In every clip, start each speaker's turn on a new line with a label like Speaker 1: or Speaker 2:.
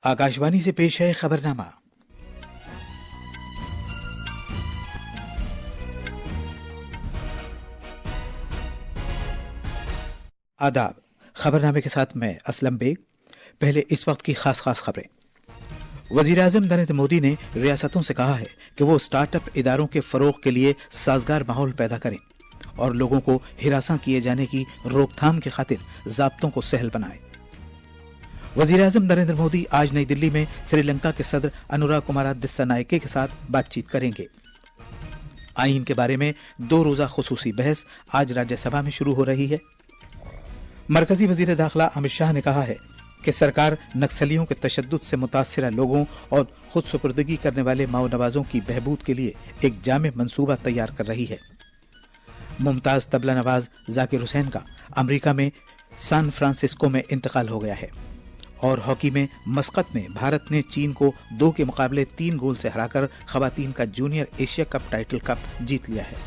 Speaker 1: आकाशवाणी से पेश है खबरनामा। आदाब। खबरनामे के साथ मैं असलम बेग। पहले इस वक्त की खास खबरें। वजीर-ए-आज़म नरेंद्र मोदी ने रियासतों से कहा है कि वो स्टार्टअप इदारों के फरोग के लिए साजगार माहौल पैदा करें और लोगों को हिरासा किए जाने की रोकथाम की खातिर ज़ाब्तों को सहल बनाएं। वजीर-ए-आज़म नरेंद्र मोदी आज नई दिल्ली में श्रीलंका के सदर अनुरा कुमारा दिस्सानायके के साथ बातचीत करेंगे। आईन के बारे में 2 रोजा खुसूसी बहस आज राज्यसभा में शुरू हो रही है। मरकजी वजीर दाखिला अमित शाह ने कहा है कि सरकार नक्सलियों के तशद्दुद से मुतासिरा लोगों और खुद सुपुर्दगी करने वाले माओ नवाजों की बहबूद के लिए एक जामे मंसूबा तैयार कर रही है। मुमताज तबला नवाज जाकिर हुसैन का अमेरिका में सैन फ्रांसिस्को में इंतकाल हो गया है। और हॉकी में मस्कत में भारत ने चीन को 2 के मुकाबले 3 गोल से हराकर खवातीन का junior Asia cup title cup जीत लिया है।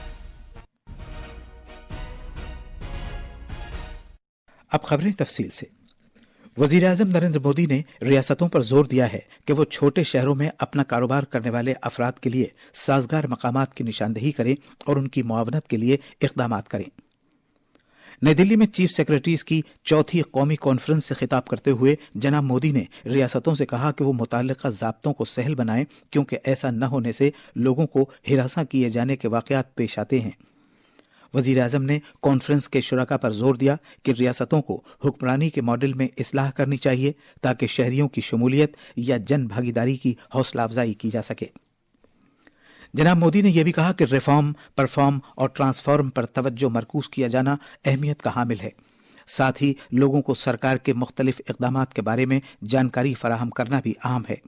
Speaker 1: अब खबरें तफसील से। वजीर-ए-आज़म नरेंद्र मोदी ने रियासतों पर जोर दिया है कि वो छोटे शहरों में अपना कारोबार करने वाले अफराद के लिए साजगार मकामात की निशानदेही करें और उनकी मुआवनत के लिए इक़दाम करें। नई दिल्ली में चीफ सेक्रेटरीज की 4थी कौमी कॉन्फ्रेंस से खिताब करते हुए जनाब मोदी ने रियासतों से कहा कि वो मुताल्लिका ज़ाब्तों को सहल बनाएं, क्योंकि ऐसा न होने से लोगों को हिरासा किए जाने के वाक़यात पेश आते हैं। वज़ीर-ए-आज़म ने कॉन्फ्रेंस के शुरका पर जोर दिया कि रियासतों को हुक्मरानी के मॉडल में इस्लाह करनी चाहिए ताकि शहरियों की शमूलियत या जन भागीदारी की हौसला अफजाई की जा सके। जनाब मोदी ने यह भी कहा कि रिफॉर्म, परफॉर्म और ट्रांसफॉर्म पर तवज्जो मरकूज किया जाना अहमियत का हामिल है। साथ ही लोगों को सरकार के मुख्तलिफ इक़दामात के बारे में जानकारी फराहम करना भी अहम है।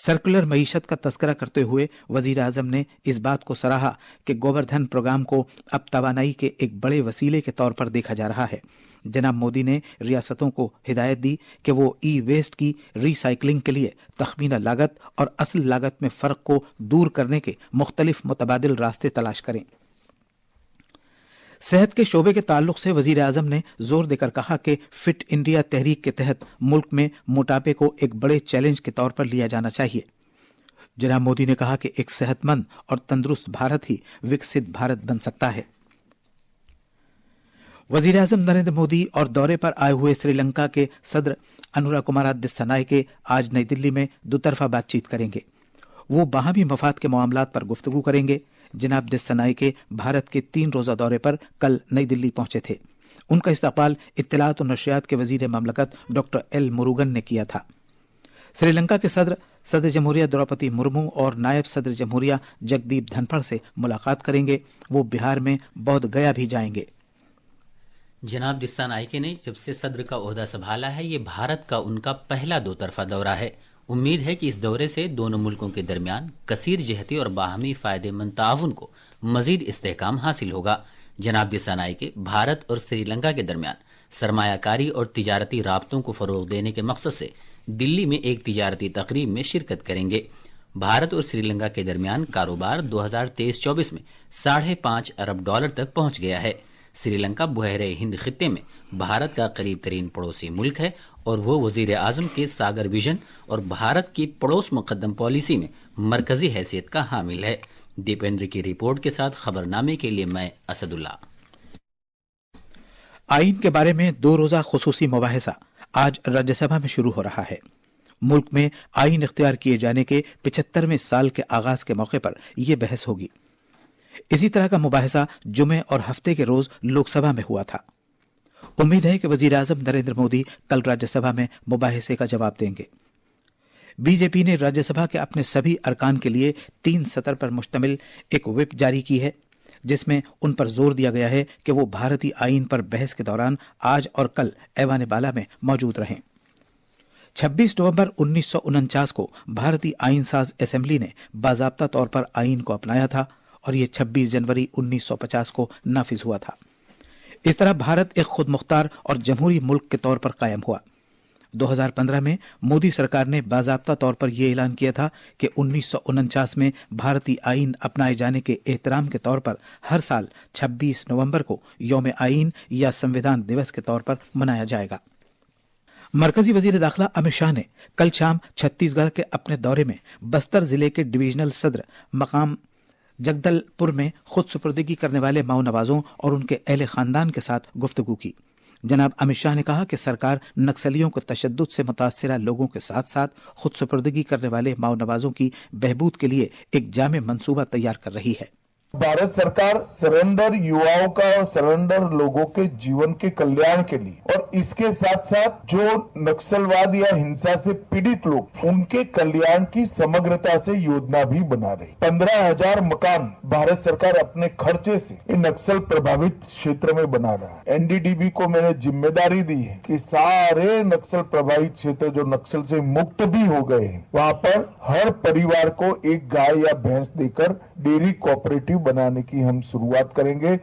Speaker 1: सर्कुलर मईशत का तस्करा करते हुए वजीर आजम ने इस बात को सराहा कि गोवर्धन प्रोग्राम को अब तवानाई के एक बड़े वसीले के तौर पर देखा जा रहा है। जनाब मोदी ने रियासतों को हिदायत दी कि वो ई वेस्ट की रिसाइकलिंग के लिए तखमीना लागत और असल लागत में फ़र्क को दूर करने के मुख्तलिफ मुतबादिल रास्ते तलाश करें। सेहत के शोबे के ताल्लुक से वजीर आजम ने जोर देकर कहा कि फिट इंडिया तहरीक के तहत मुल्क में मोटापे को एक बड़े चैलेंज के तौर पर लिया जाना चाहिए। जनाब मोदी ने कहा कि एक सेहतमंद और तंदुरुस्त भारत ही विकसित भारत बन सकता है। वजीर आजम नरेंद्र मोदी और दौरे पर आए हुए श्रीलंका के सदर अनुरा कुमारा दिस्सानायके आज नई दिल्ली में दुतरफा बातचीत करेंगे। वो बाहमी मफाद के मामलात पर गुफ्तगू करेंगे। जनाब दिस्सानायके भारत के 3 रोजा दौरे पर कल नई दिल्ली पहुंचे थे। उनका इस्तकबाल इत्तलात और नशरियात के वजीर ममलकत डॉक्टर एल मुरुगन ने किया था। श्रीलंका के सदर जमहूरिया द्रौपदी मुर्मू और नायब सदर जमहूरिया जगदीप धनखड़ से मुलाकात करेंगे। वो बिहार में बौद्ध गया भी जाएंगे।
Speaker 2: जनाब दिस्सानायके ने जब से सदर का ओहदा संभाला है, ये भारत का उनका पहला 2 तरफा दौरा है। उम्मीद है कि इस दौरे से दोनों मुल्कों के दरमियान कसीर जहती और बाहमी फायदेमंद ताउन को मजीद इस्तेहकाम हासिल होगा। जनाब दिस्सानायके भारत और श्रीलंका के दरमियान सरमायाकारी और तिजारती राब्तों को फरोग देने के मकसद से दिल्ली में एक तिजारती तकरीब में शिरकत करेंगे। भारत और श्रीलंका के दरमियान कारोबार 2023-24 में $5.5 अरब तक पहुंच गया है। श्रीलंका बहरे हिंद खित्ते में भारत का करीब तरीन पड़ोसी मुल्क है और वो वजीर आजम के सागर विजन और भारत की पड़ोस मुकद्दम पॉलिसी में मरकजी हैसियत का हामिल है। दीपेंद्र की रिपोर्ट के साथ खबरनामे के लिए मैं असदुल्ला।
Speaker 1: आईन के बारे में 2 रोजा खुसूसी मुबाहिसा आज राज्यसभा में शुरू हो रहा है। मुल्क में आईन इख्तियार किए जाने के 75वें साल के आगाज के मौके पर यह बहस होगी। इसी तरह का मुबाहिसा जुमे और हफ्ते के रोज लोकसभा में हुआ था। उम्मीद है कि वजीर आजम नरेंद्र मोदी कल राज्यसभा में मुबाहिसे का जवाब देंगे। बीजेपी ने राज्यसभा के अपने सभी अरकान के लिए 3 सतर पर मुश्तमिल एक व्हिप जारी की है, जिसमें उन पर जोर दिया गया है कि वो भारतीय आईन पर बहस के दौरान आज और कल ऐवान बाला में मौजूद रहें। 26 नवंबर 1949 को भारतीय आईन साज असेंबली ने बाज़ाब्ता तौर पर आईन को अपनाया था और ये 26 जनवरी 1950 को नाफिज हुआ था। इस तरह भारत एक खुद मुख्तार और जमहूरी मुल्क के तौर पर कायम हुआ। 2015 में मोदी सरकार ने बाज़ाब्ता तौर पर यह ऐलान किया था कि 1949 में भारतीय आईन अपनाए जाने के एहतराम के तौर पर हर साल 26 नवंबर को यौम आईन या संविधान दिवस के तौर पर मनाया जाएगा। مرکزی وزیر داخلہ امت شاہ نے کل شام چھتیس گڑھ کے اپنے دورے میں بستر ضلع کے ڈویژنل صدر مقام جگدل پور میں خود سپردگی کرنے والے ماؤ نوازوں اور ان کے اہل خاندان کے ساتھ گفتگو کی۔ جناب امت شاہ نے کہا کہ سرکار نکسلیوں کو تشدد سے متاثرہ لوگوں کے ساتھ ساتھ خود سپردگی کرنے والے ماؤ نوازوں کی بہبود کے لیے ایک جامع منصوبہ تیار کر رہی ہے۔
Speaker 3: भारत सरकार सरेंडर युवाओं का और सरेंडर लोगों के जीवन के कल्याण के लिए और इसके साथ साथ जो नक्सलवाद या हिंसा से पीड़ित लोग उनके कल्याण की समग्रता से योजना भी बना रही। 15,000 मकान भारत सरकार अपने खर्चे से इन नक्सल प्रभावित क्षेत्र में बना रहा है। एनडीडीबी को मैंने जिम्मेदारी दी है कि सारे नक्सल प्रभावित क्षेत्र जो नक्सल से मुक्त भी हो गए हैं वहाँ पर हर परिवार को एक गाय या भैंस देकर डेयरी कोऑपरेटिव बनाने की हम शुरुआत करेंगे।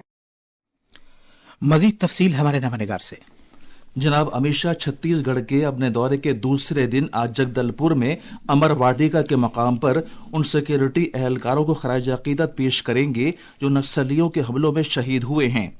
Speaker 1: मजीद तफसील हमारे नामनिगार से।
Speaker 4: जनाब अमित शाह छत्तीसगढ़ के अपने दौरे के दूसरे दिन आज जगदलपुर में अमर वाटिका के मकाम पर उन सिक्योरिटी एहलकारों को खराज अकीदत पेश करेंगे जो नक्सलियों के हमलों में शहीद हुए हैं।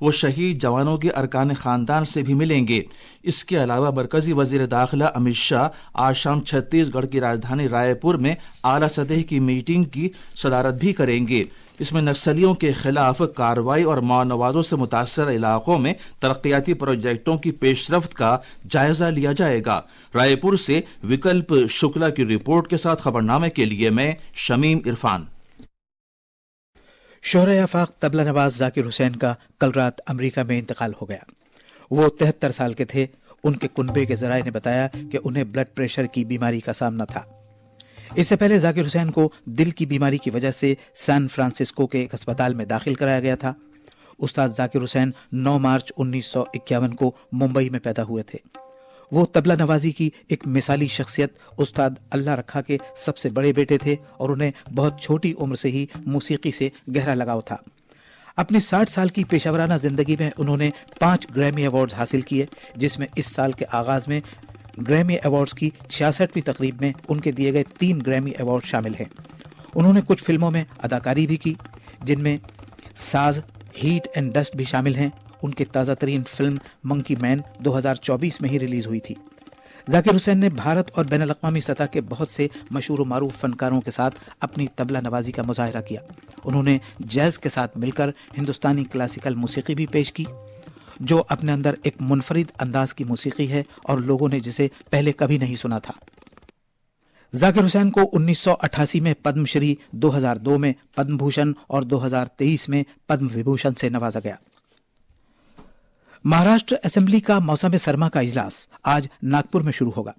Speaker 4: वो शहीद जवानों के अरकान खानदान से भी मिलेंगे। इसके अलावा मरकजी वजीर दाखिला अमित शाह आज शाम छत्तीसगढ़ की राजधानी रायपुर में आला सतह की मीटिंग की सदारत भी करेंगे। इसमें नक्सलियों के खिलाफ कार्रवाई और माओनवाजों से मुतासर इलाकों में तरक्याती प्रोजेक्टों की पेशरफ्त का जायजा लिया जाएगा। रायपुर से विकल्प शुक्ला की रिपोर्ट के साथ खबरनामे के लिए मैं शमीम इरफान।
Speaker 1: शोहरे आफाक तबला नवाज जाकिर हुसैन का कल रात अमेरिका में इंतकाल हो गया। वो 73 साल के थे। उनके कुनबे के जराये ने बताया कि उन्हें ब्लड प्रेशर की बीमारी का सामना था। इससे पहले जाकिर हुसैन को दिल की बीमारी की वजह से सैन फ्रांसिस्को के एक अस्पताल में दाखिल कराया गया था। उस्ताद जाकिर हुसैन 9 मार्च 1951 को मुंबई में पैदा हुए थे। वो तबला नवाजी की एक मिसाली शख्सियत उस्ताद अल्लाह रखा के सबसे बड़े बेटे थे और उन्हें बहुत छोटी उम्र से ही मौसीकी से गहरा लगाव था। अपनी 60 साल की पेशावराना जिंदगी में उन्होंने 5 ग्रैमी अवार्ड हासिल किए, जिसमें इस साल के आगाज में ग्रैमी अवार्ड्स की 66वीं तकरीब में उनके दिए गए 3 ग्रैमी अवार्ड शामिल हैं। उन्होंने कुछ फिल्मों में अदाकारी भी की, जिनमें साज, हीट एंड डस्ट भी शामिल हैं। उनकी ताज़ा तरीन फिल्म मंकी मैन 2024 में ही रिलीज हुई थी। जाकिर हुसैन ने भारत और बैनुल अक़वामी सतह के बहुत से मशहूर व मारूफ फनकारों के साथ अपनी तबला नवाजी का मुजाहिरा किया। उन्होंने जैज़ के साथ मिलकर हिंदुस्तानी क्लासिकल मौसीकी भी पेश की, जो अपने अंदर एक मुनफरिद अंदाज की मौसीकी है और लोगों ने जिसे पहले कभी नहीं सुना था। जाकिर हुसैन को 1988 में पद्मश्री, 2002 में पद्म भूषण और 2023 में पद्म विभूषण से नवाजा गया। महाराष्ट्र असेंबली का मौसम सरमा का इजलास आज नागपुर में शुरू होगा।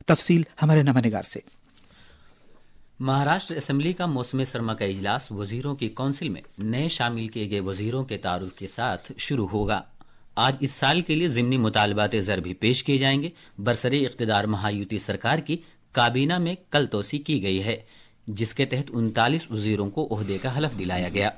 Speaker 1: तफसील हमारे नमनिगार से।
Speaker 2: महाराष्ट्र असेंबली का मौसम सरमा का इजलास वजीरों की काउंसिल में नए शामिल किए गए वजीरों के तारुफ के साथ शुरू होगा। आज इस साल के लिए ज़िमनी मुतालबात ज़र भी पेश किए जाएंगे। बरसरे इक़्तिदार महायुति सरकार की काबीना में कल तोसी की गई है, जिसके तहत 39 वजीरों को ओहदे का हलफ दिलाया गया।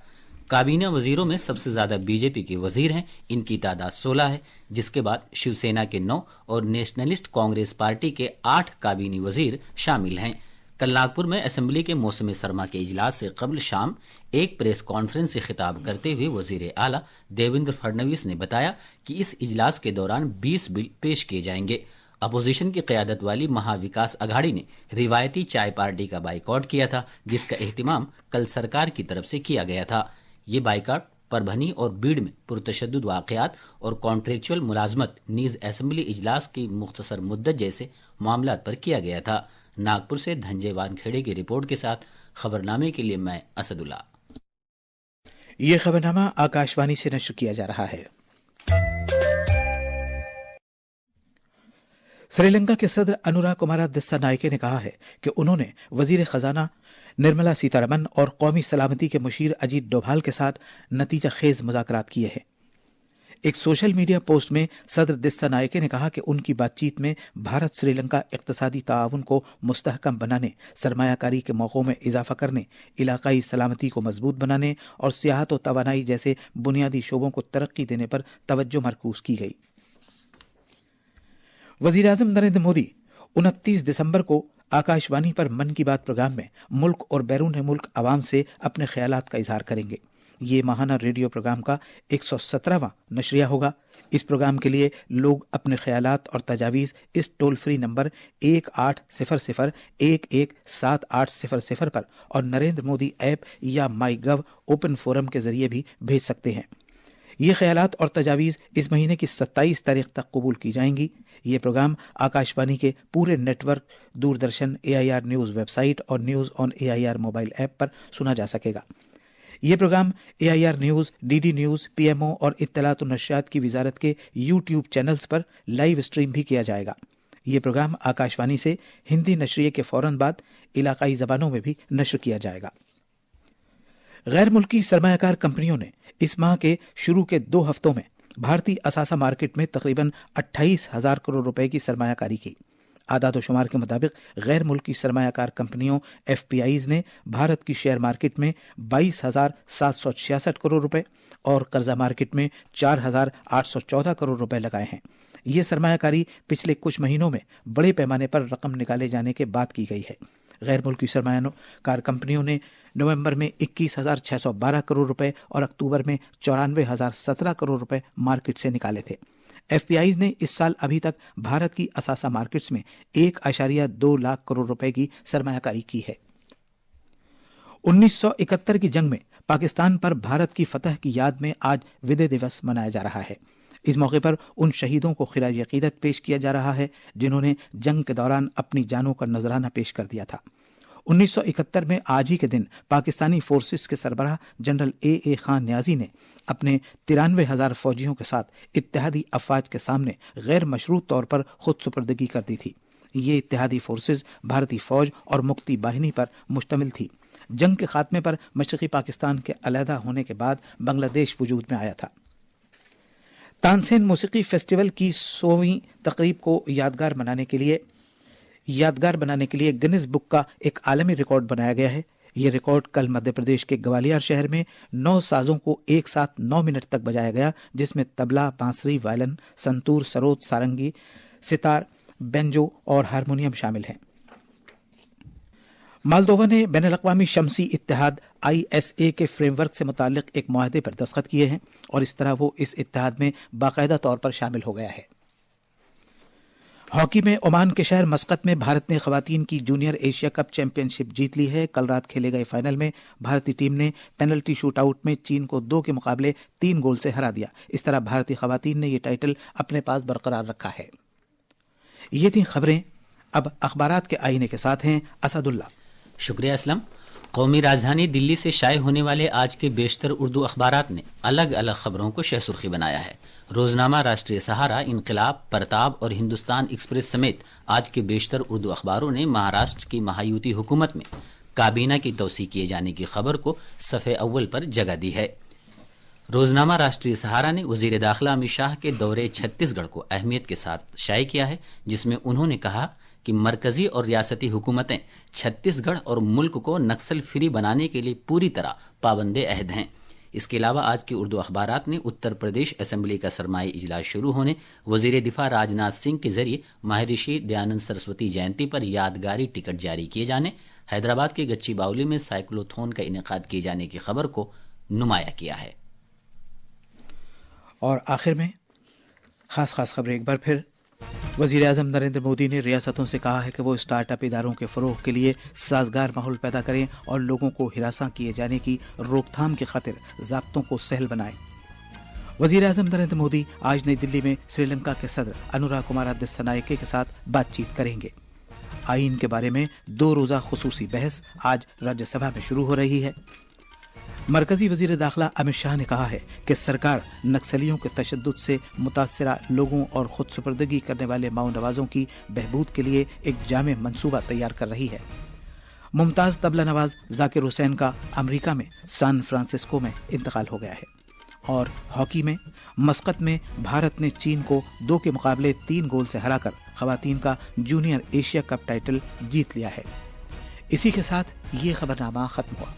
Speaker 2: काबीना वजीरों में सबसे ज्यादा बीजेपी के वजीर हैं, इनकी तादाद 16 है, जिसके बाद शिवसेना के 9 और नेशनलिस्ट कांग्रेस पार्टी के 8 काबीनी वजीर शामिल हैं। कल नागपुर में असेंबली के मौसम सरमा के इजलास से कबल शाम एक प्रेस कॉन्फ्रेंस से खिताब करते हुए वजीर आला देवेंद्र फडणवीस ने बताया कि इस इजलास के दौरान 20 बिल पेश किए जाएंगे। अपोजिशन की क़यादत वाली महाविकास अघाड़ी ने रिवायती चाय पार्टी का बाइकआउट किया था, जिसका एहतिमाम कल सरकार की तरफ से किया गया था। ये बाइकआउट परभनी और बीड़ में पुरतशद्दुद वाक़यात और कॉन्ट्रेक्चुअल मुलाजमत नीज असेंबली इजलास की मुख्तसर मुद्दत जैसे मामलात पर किया गया था। नागपुर से धनंजय वानखेड़े की रिपोर्ट के साथ खबरनामे के लिए मैं असदुल्ला।
Speaker 1: ये खबरनामा आकाशवाणी से नश्र किया जा रहा है। श्रीलंका के सदर अनुरा कुमारा दिस्सानायके ने कहा है कि उन्होंने वजीर खजाना निर्मला सीतारमन और कौमी सलामती के मुशीर अजीत डोभाल के साथ नतीजा खेज मुज़ाकरात किए हैं। एक सोशल मीडिया पोस्ट में सदर दिस्सानायके ने कहा कि उनकी बातचीत में भारत श्रीलंका इक़्तिसादी ताआवुन को मुस्तहकम बनाने, सरमायाकारी के मौक़ों में इजाफा करने, इलाकाई सलामती को मजबूत बनाने और सियाहत और तवानाई जैसे बुनियादी शोबों को तरक्की देने पर तवज्जो मरकूज की गई। वज़ीर आज़म नरेंद्र मोदी 29 दिसंबर को आकाशवाणी पर मन की बात प्रोग्राम में मुल्क और बैरून मुल्क आवाम से अपने ख्यालात का इजहार करेंगे। ये माहाना रेडियो प्रोग्राम का 117वां नशरिया होगा। इस प्रोग्राम के लिए लोग अपने ख्यालात और तजावीज़ इस टोल फ्री नंबर 1800-117800 पर और नरेंद्र मोदी ऐप या माई गव ओपन फोरम के जरिए भी भेज सकते हैं। ये ख्यालात और तजावीज़ इस महीने की 27 तारीख तक कबूल की जाएंगी। ये प्रोग्राम आकाशवाणी के पूरे network, Doordarshan, AIR news website और news on AIR mobile app पर सुना जा सकेगा। ये programme AIR news, DD news, PMO और इत्तलात व नशरियात की वजारत के YouTube चैनल्स पर लाइव स्ट्रीम भी किया जाएगा। ये प्रोग्राम आकाशवाणी से हिंदी नशरिये के फौरन बाद इलाकाई ज़बानों में भी नशर किया जाएगा। गैर मुल्की सरमायाकार कंपनियों ने इस माह के शुरू के 2 हफ्तों में भारतीय असासा मार्केट में तकरीबन 28,000 करोड़ रुपए की सरमायाकारी की। आदाद शुमार के मुताबिक गैर मुल्की सरमायाकार कंपनियों FPIs ने भारत की शेयर मार्केट में 22,766 करोड़ रुपए और कर्जा मार्केट में 4,814 करोड़ रुपए लगाए हैं। ये सरमायाकारी पिछले कुछ महीनों में बड़े पैमाने पर रकम निकाले जाने के बाद की गई है। गैर मुल्की सरमायाकार कंपनियों ने नवंबर में 21,612 करोड़ रुपए और अक्टूबर में 94,017 करोड़ रुपए मार्केट से निकाले थे। FPIs ने इस साल अभी तक भारत की असासा मार्केट्स में 1.2 लाख करोड़ रुपए की सरमायाकारी की है। 1971 की जंग में पाकिस्तान पर भारत की फतह की याद में आज विजय दिवस मनाया जा रहा है। इस मौके पर उन शहीदों को खिराज अकीदत पेश किया जा रहा है जिन्होंने जंग के दौरान अपनी जानों का नजराना पेश कर दिया था। 1971 में आज ही के दिन पाकिस्तानी फोर्सेस के सरबराह जनरल AA खान न्याजी ने अपने 93,000 फौजियों के साथ इत्तेहादी अफवाज के सामने गैर मशरूत तौर पर खुद सुपर्दगी कर दी थी। ये इत्तेहादी फोर्सेस भारतीय फौज और मुक्ति बाहिनी पर मुश्तमिल थी। जंग के खात्मे पर मशरकी पाकिस्तान के अलहदा होने के बाद बांग्लादेश वजूद में आया था। तानसेन मौसीकी फेस्टिवल की 100वीं तकरीब को यादगार बनाने के लिए गिनीज बुक का एक आलमी रिकॉर्ड बनाया गया है। ये रिकॉर्ड कल मध्य प्रदेश के ग्वालियर शहर में 9 साजों को एक साथ 9 मिनट तक बजाया गया, जिसमें तबला, बांसुरी, वायलिन, संतूर, सरोद, सारंगी, सितार, बेंजो और हारमोनियम शामिल हैं। मालदोवा ने बैनुल-अक़वामी शमसी इत्तेहाद ISA के फ्रेमवर्क से मुताल्लिक एक मुआहदे पर दस्तखत किए हैं और इस तरह वो इस इत्तेहाद में बाकायदा तौर पर शामिल हो गया है। हॉकी में ओमान के शहर मस्कत में भारत ने खवातीन की जूनियर एशिया कप चैंपियनशिप जीत ली है। कल रात खेले गए फाइनल में भारतीय टीम ने पेनल्टी शूटआउट में चीन को 2 के मुकाबले 3 गोल से हरा दिया। इस तरह भारतीय खवातीन ने यह टाइटल अपने पास बरकरार रखा है। ये थी खबरें। अब अखबारात के आईने के साथ हैं असदुल्ला।
Speaker 2: शुक्रिया असलम। कौमी राजधानी दिल्ली से शाये होने वाले आज के बेशतर उर्दू अखबारात ने अलग अलग खबरों को शह सुर्खी बनाया है। रोजनामा, राष्ट्रीय सहारा, इनकलाब, परताब और हिंदुस्तान एक्सप्रेस समेत आज के बेशतर उर्दू अखबारों ने महाराष्ट्र की महायुति हुकूमत में काबीना की तौसी किए जाने की खबर को सफ़े अव्वल पर जगह दी है। रोजनामा राष्ट्रीय सहारा ने वजीर दाखिला अमित शाह के दौरे छत्तीसगढ़ को अहमियत के साथ शाये किया है, जिसमें उन्होंने कहा कि मरकजी और रियासती हुकूमतें छत्तीसगढ़ और मुल्क को नक्सल फ्री बनाने के लिए पूरी तरह पाबंदे अहद हैं। इसके अलावा आज के उर्दू अखबारात ने उत्तर प्रदेश असेंबली का सरमाई इजलास शुरू होने, वजीर दिफा राजनाथ सिंह के जरिए महर्षि दयानंद सरस्वती जयंती पर यादगारी टिकट जारी किए जाने, हैदराबाद के गच्चीबावली में साइक्लोथॉन का इनेकाद किए जाने की खबर को नुमाया किया है।
Speaker 1: और आखिर में खास खबरें एक बार फिर। वजीर आज़म नरेंद्र मोदी ने रियासतों से कहा है कि वो स्टार्टअप इदारों के फ़रोग़ के लिए साजगार माहौल पैदा करें और लोगों को हिरासा किए जाने की रोकथाम की खातिर ज़ाब्तों को सहल बनाएं। वजीर आज़म नरेंद्र मोदी आज नई दिल्ली में श्रीलंका के सदर अनुरा कुमारा दिस्सनायके के साथ बातचीत करेंगे। आईन के बारे में 2 रोज़ा खुसूसी बहस आज राज्यसभा में शुरू हो रही है। मरकजी वजीर दाखिला अमित शाह ने कहा है कि सरकार नक्सलियों के तशद्दुद से मुतासरा लोगों और खुद सुपर्दगी करने वाले माओ नवाजों की बहबूद के लिए एक जामे मंसूबा तैयार कर रही है। मुमताज़ तबला नवाज जाकिर हुसैन का अमेरिका में सैन फ्रांसिस्को में इंतकाल हो गया है। और हॉकी में मस्कत में भारत ने चीन को 2 के मुकाबले 3 गोल से हराकर खवातीन का जूनियर एशिया कप टाइटल जीत लिया है। इसी के साथ ये खबरनामा खत्म हुआ।